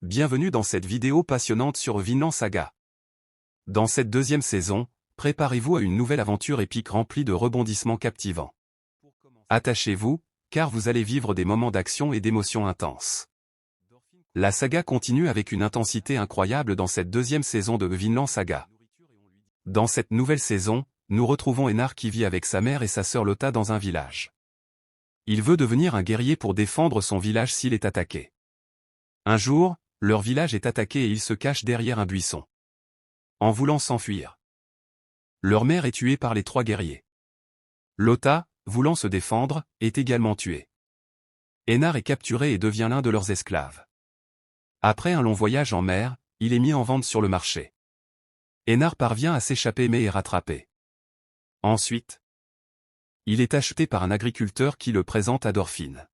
bienvenue dans cette vidéo passionnante sur Vinland Saga. Dans cette deuxième saison, préparez-vous à une nouvelle aventure épique remplie de rebondissements captivants. Attachez-vous, car vous allez vivre des moments d'action et d'émotions intenses. La saga continue avec une intensité incroyable dans cette deuxième saison de Vinland Saga. Dans cette nouvelle saison, nous retrouvons Einar qui vit avec sa mère et sa sœur Lotta dans un village. Il veut devenir un guerrier pour défendre son village s'il est attaqué. Un jour, leur village est attaqué et ils se cachent derrière un buisson. En voulant s'enfuir, leur mère est tuée par les trois guerriers. Lotta, voulant se défendre, est également tuée. Einar est capturé et devient l'un de leurs esclaves. Après un long voyage en mer, il est mis en vente sur le marché. Einar parvient à s'échapper mais est rattrapé. Ensuite, il est acheté par un agriculteur qui le présente à Thorfinn.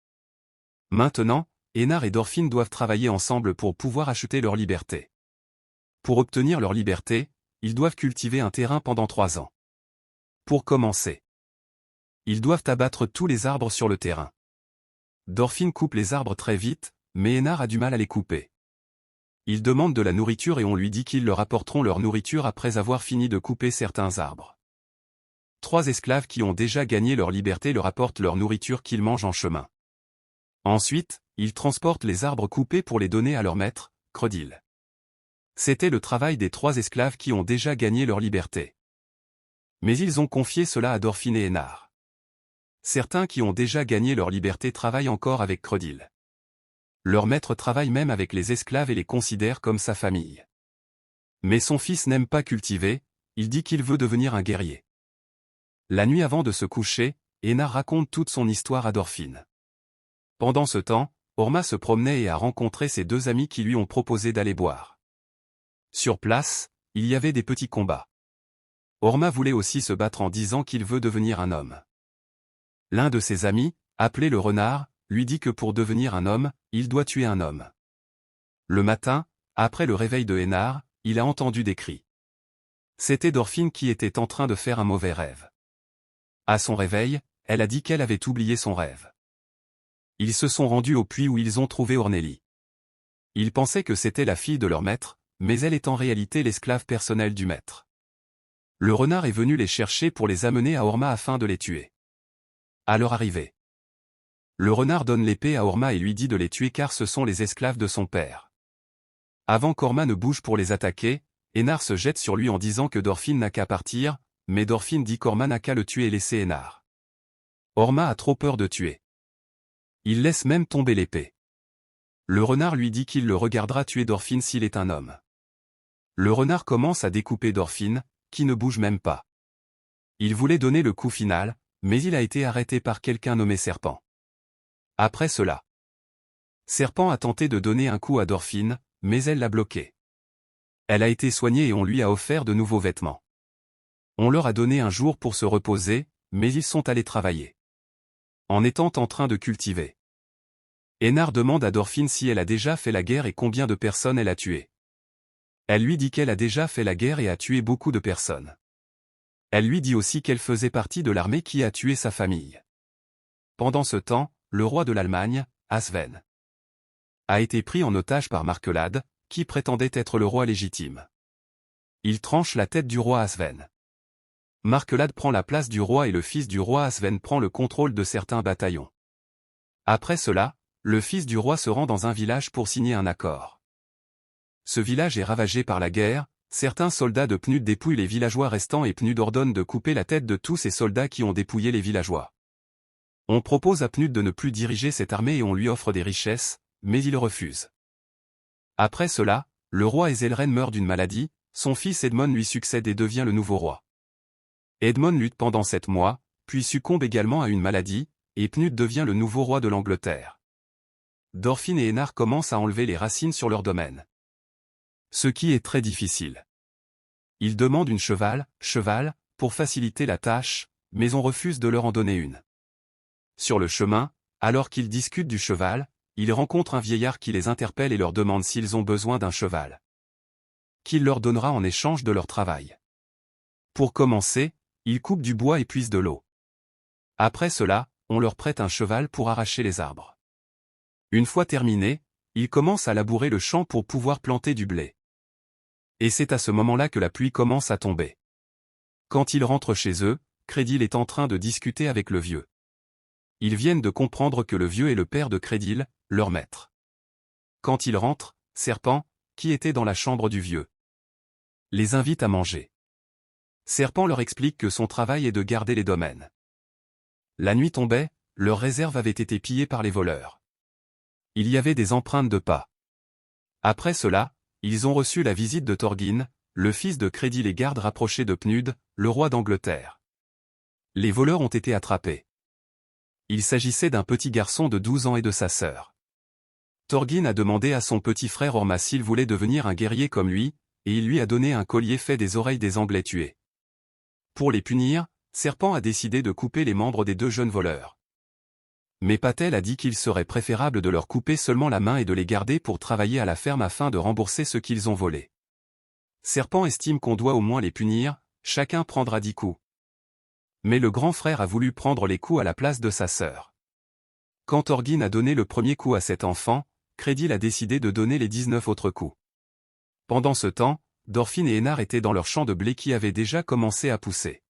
Maintenant, Einar et Thorfinn doivent travailler ensemble pour pouvoir acheter leur liberté. Pour obtenir leur liberté, ils doivent cultiver un terrain pendant 3 ans. Pour commencer, ils doivent abattre tous les arbres sur le terrain. Thorfinn coupe les arbres très vite, mais Einar a du mal à les couper. Il demande de la nourriture et on lui dit qu'ils leur apporteront leur nourriture après avoir fini de couper certains arbres. 3 esclaves qui ont déjà gagné leur liberté leur apportent leur nourriture qu'ils mangent en chemin. Ensuite, ils transportent les arbres coupés pour les donner à leur maître, Krodil. C'était le travail des 3 esclaves qui ont déjà gagné leur liberté. Mais ils ont confié cela à Thorfinn et Einar. Certains qui ont déjà gagné leur liberté travaillent encore avec Krodil. Leur maître travaille même avec les esclaves et les considère comme sa famille. Mais son fils n'aime pas cultiver, il dit qu'il veut devenir un guerrier. La nuit avant de se coucher, Einar raconte toute son histoire à Thorfinn. Pendant ce temps, Orma se promenait et a rencontré ses 2 amis qui lui ont proposé d'aller boire. Sur place, il y avait des petits combats. Orma voulait aussi se battre en disant qu'il veut devenir un homme. L'un de ses amis, appelé le renard, lui dit que pour devenir un homme, il doit tuer un homme. Le matin, après le réveil de Einar, il a entendu des cris. C'était Thorfinn qui était en train de faire un mauvais rêve. À son réveil, elle a dit qu'elle avait oublié son rêve. Ils se sont rendus au puits où ils ont trouvé Ornélie. Ils pensaient que c'était la fille de leur maître, mais elle est en réalité l'esclave personnelle du maître. Le renard est venu les chercher pour les amener à Orma afin de les tuer. À leur arrivée, le renard donne l'épée à Orma et lui dit de les tuer car ce sont les esclaves de son père. Avant qu'Orma ne bouge pour les attaquer, Einar se jette sur lui en disant que Thorfinn n'a qu'à partir, mais Thorfinn dit qu'Orma n'a qu'à le tuer et laisser Einar. Orma a trop peur de tuer. Il laisse même tomber l'épée. Le renard lui dit qu'il le regardera tuer Thorfinn s'il est un homme. Le renard commence à découper Thorfinn, qui ne bouge même pas. Il voulait donner le coup final, mais il a été arrêté par quelqu'un nommé Serpent. Après cela, Serpent a tenté de donner un coup à Thorfinn, mais elle l'a bloqué. Elle a été soignée et on lui a offert de nouveaux vêtements. On leur a donné un jour pour se reposer, mais ils sont allés travailler. En étant en train de cultiver, Einar demande à Thorfinn si elle a déjà fait la guerre et combien de personnes elle a tuées. Elle lui dit qu'elle a déjà fait la guerre et a tué beaucoup de personnes. Elle lui dit aussi qu'elle faisait partie de l'armée qui a tué sa famille. Pendant ce temps, le roi de l'Allemagne, Sven, a été pris en otage par Markelad, qui prétendait être le roi légitime. Il tranche la tête du roi Sven. Markelad prend la place du roi et le fils du roi Sven prend le contrôle de certains bataillons. Après cela, le fils du roi se rend dans un village pour signer un accord. Ce village est ravagé par la guerre, certains soldats de Pnud dépouillent les villageois restants et Pnud ordonne de couper la tête de tous ces soldats qui ont dépouillé les villageois. On propose à Pnud de ne plus diriger cette armée et on lui offre des richesses, mais il refuse. Après cela, le roi Ezelren meurt d'une maladie, son fils Edmond lui succède et devient le nouveau roi. Edmond lutte pendant 7 mois, puis succombe également à une maladie, et Pnud devient le nouveau roi de l'Angleterre. Thorfinn et Einar commencent à enlever les racines sur leur domaine. Ce qui est très difficile. Ils demandent une cheval, pour faciliter la tâche, mais on refuse de leur en donner une. Sur le chemin, alors qu'ils discutent du cheval, ils rencontrent un vieillard qui les interpelle et leur demande s'ils ont besoin d'un cheval. Qu'il leur donnera en échange de leur travail. Pour commencer, ils coupent du bois et puisent de l'eau. Après cela, on leur prête un cheval pour arracher les arbres. Une fois terminé, il commence à labourer le champ pour pouvoir planter du blé. Et c'est à ce moment-là que la pluie commence à tomber. Quand ils rentrent chez eux, Crédile est en train de discuter avec le vieux. Ils viennent de comprendre que le vieux est le père de Crédile, leur maître. Quand ils rentrent, Serpent, qui était dans la chambre du vieux, les invite à manger. Serpent leur explique que son travail est de garder les domaines. La nuit tombait, leur réserve avait été pillée par les voleurs. Il y avait des empreintes de pas. Après cela, ils ont reçu la visite de Thorgyn, le fils de Crédile et garde rapproché de Pnud, le roi d'Angleterre. Les voleurs ont été attrapés. Il s'agissait d'un petit garçon de 12 ans et de sa sœur. Thorgyn a demandé à son petit frère Orma s'il voulait devenir un guerrier comme lui, et il lui a donné un collier fait des oreilles des Anglais tués. Pour les punir, Serpent a décidé de couper les membres des deux jeunes voleurs. Mais Patel a dit qu'il serait préférable de leur couper seulement la main et de les garder pour travailler à la ferme afin de rembourser ce qu'ils ont volé. Serpent estime qu'on doit au moins les punir, chacun prendra 10 coups. Mais le grand frère a voulu prendre les coups à la place de sa sœur. Quand Thorgyn a donné le premier coup à cet enfant, Crédile a décidé de donner les 19 autres coups. Pendant ce temps, Dorfin et Énar étaient dans leur champ de blé qui avait déjà commencé à pousser.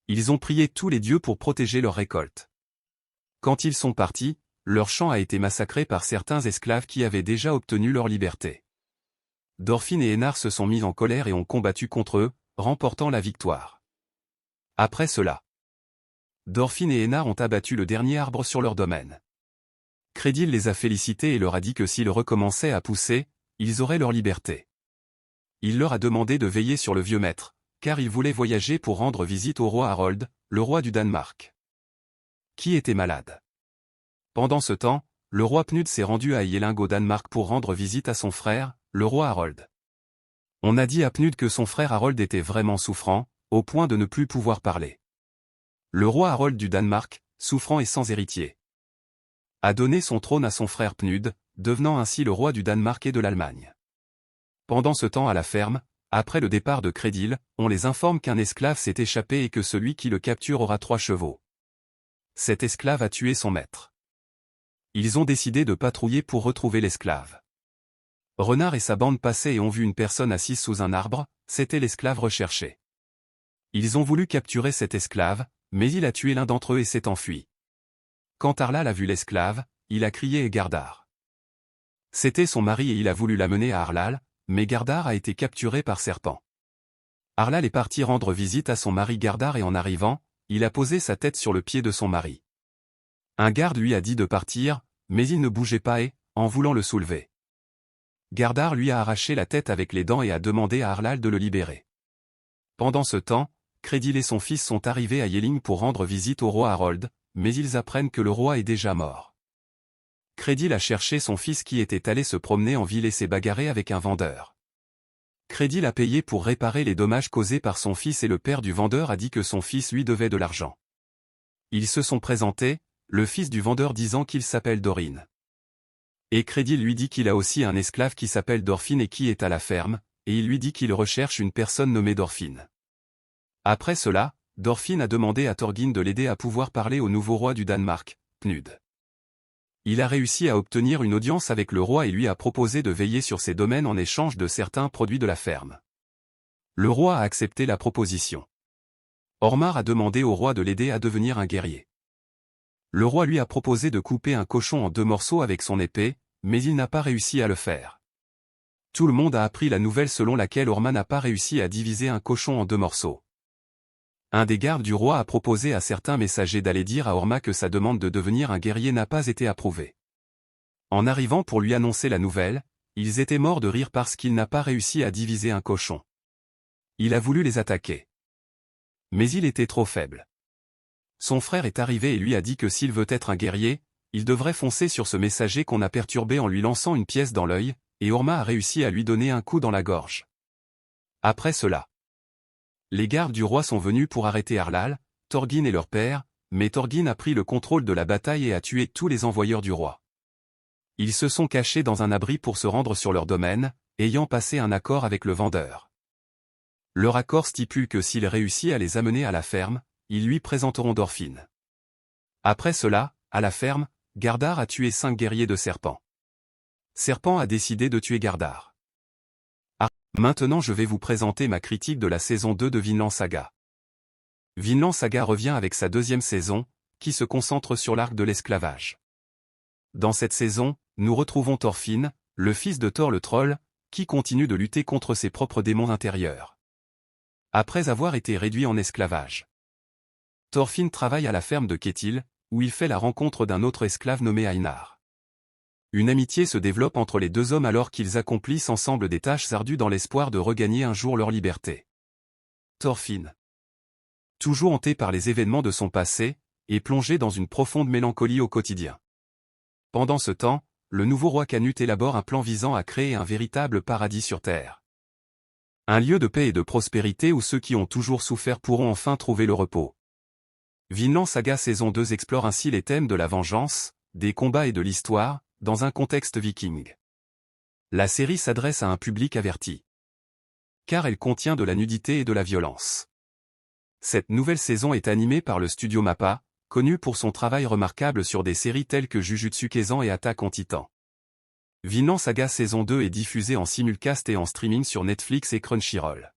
Ils ont prié tous les dieux pour protéger leur récolte. Quand ils sont partis, leur champ a été massacré par certains esclaves qui avaient déjà obtenu leur liberté. Dorfin et Énar se sont mis en colère et ont combattu contre eux, remportant la victoire. Après cela, Dorfin et Énar ont abattu le dernier arbre sur leur domaine. Crédile les a félicités et leur a dit que s'ils recommençaient à pousser, ils auraient leur liberté. Il leur a demandé de veiller sur le vieux maître, car il voulait voyager pour rendre visite au roi Harold, le roi du Danemark, qui était malade. Pendant ce temps, le roi Pnud s'est rendu à Yelling au Danemark pour rendre visite à son frère, le roi Harold. On a dit à Pnud que son frère Harold était vraiment souffrant, au point de ne plus pouvoir parler. Le roi Harold du Danemark, souffrant et sans héritier, a donné son trône à son frère Pnud, devenant ainsi le roi du Danemark et de l'Allemagne. Pendant ce temps à la ferme, après le départ de Crédile, on les informe qu'un esclave s'est échappé et que celui qui le capture aura 3 chevaux. Cet esclave a tué son maître. Ils ont décidé de patrouiller pour retrouver l'esclave. Renard et sa bande passaient et ont vu une personne assise sous un arbre, c'était l'esclave recherché. Ils ont voulu capturer cet esclave, mais il a tué l'un d'entre eux et s'est enfui. Quand Arlal a vu l'esclave, il a crié Gardar. C'était son mari et il a voulu l'amener à Arlal, mais Gardar a été capturé par Serpent. Arlal est parti rendre visite à son mari Gardar et en arrivant, il a posé sa tête sur le pied de son mari. Un garde lui a dit de partir, mais il ne bougeait pas et, en voulant le soulever, Gardar lui a arraché la tête avec les dents et a demandé à Arlal de le libérer. Pendant ce temps, Crédile et son fils sont arrivés à Yelling pour rendre visite au roi Harold, mais ils apprennent que le roi est déjà mort. Crédile a cherché son fils qui était allé se promener en ville et s'est bagarré avec un vendeur. Crédile a payé pour réparer les dommages causés par son fils et le père du vendeur a dit que son fils lui devait de l'argent. Ils se sont présentés, le fils du vendeur disant qu'il s'appelle Dorin. Et Crédile lui dit qu'il a aussi un esclave qui s'appelle Dorfin et qui est à la ferme, et il lui dit qu'il recherche une personne nommée Dorfin. Après cela, Dorfin a demandé à Thorgyn de l'aider à pouvoir parler au nouveau roi du Danemark, Pnud. Il a réussi à obtenir une audience avec le roi et lui a proposé de veiller sur ses domaines en échange de certains produits de la ferme. Le roi a accepté la proposition. Ormar a demandé au roi de l'aider à devenir un guerrier. Le roi lui a proposé de couper un cochon en 2 morceaux avec son épée, mais il n'a pas réussi à le faire. Tout le monde a appris la nouvelle selon laquelle Ormar n'a pas réussi à diviser un cochon en 2 morceaux. Un des gardes du roi a proposé à certains messagers d'aller dire à Orma que sa demande de devenir un guerrier n'a pas été approuvée. En arrivant pour lui annoncer la nouvelle, ils étaient morts de rire parce qu'il n'a pas réussi à diviser un cochon. Il a voulu les attaquer. Mais il était trop faible. Son frère est arrivé et lui a dit que s'il veut être un guerrier, il devrait foncer sur ce messager qu'on a perturbé en lui lançant une pièce dans l'œil, et Orma a réussi à lui donner un coup dans la gorge. Après cela, les gardes du roi sont venus pour arrêter Arlal, Thorgyn et leur père, mais Thorgyn a pris le contrôle de la bataille et a tué tous les envoyeurs du roi. Ils se sont cachés dans un abri pour se rendre sur leur domaine, ayant passé un accord avec le vendeur. Leur accord stipule que s'il réussit à les amener à la ferme, ils lui présenteront Dorfin. Après cela, à la ferme, Gardar a tué 5 guerriers de serpent. Serpent a décidé de tuer Gardar. Maintenant je vais vous présenter ma critique de la saison 2 de Vinland Saga. Vinland Saga revient avec sa deuxième saison, qui se concentre sur l'arc de l'esclavage. Dans cette saison, nous retrouvons Thorfinn, le fils de Thor le troll, qui continue de lutter contre ses propres démons intérieurs. Après avoir été réduit en esclavage, Thorfinn travaille à la ferme de Ketil, où il fait la rencontre d'un autre esclave nommé Einar. Une amitié se développe entre les deux hommes alors qu'ils accomplissent ensemble des tâches ardues dans l'espoir de regagner un jour leur liberté. Thorfinn, toujours hanté par les événements de son passé, est plongé dans une profonde mélancolie au quotidien. Pendant ce temps, le nouveau roi Canute élabore un plan visant à créer un véritable paradis sur Terre. Un lieu de paix et de prospérité où ceux qui ont toujours souffert pourront enfin trouver le repos. Vinland Saga saison 2 explore ainsi les thèmes de la vengeance, des combats et de l'histoire, dans un contexte viking. La série s'adresse à un public averti, car elle contient de la nudité et de la violence. Cette nouvelle saison est animée par le studio MAPPA, connu pour son travail remarquable sur des séries telles que Jujutsu Kaisen et Attack on Titan. Vinland Saga saison 2 est diffusée en simulcast et en streaming sur Netflix et Crunchyroll.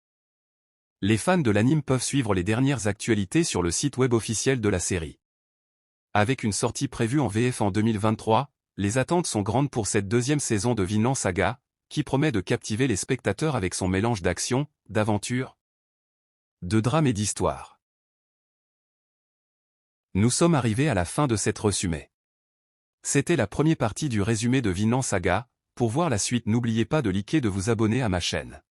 Les fans de l'anime peuvent suivre les dernières actualités sur le site web officiel de la série. Avec une sortie prévue en VF en 2023, les attentes sont grandes pour cette deuxième saison de Vinland Saga, qui promet de captiver les spectateurs avec son mélange d'action, d'aventure, de drame et d'histoire. Nous sommes arrivés à la fin de cette résumé. C'était la première partie du résumé de Vinland Saga. Pour voir la suite, n'oubliez pas de liker et de vous abonner à ma chaîne.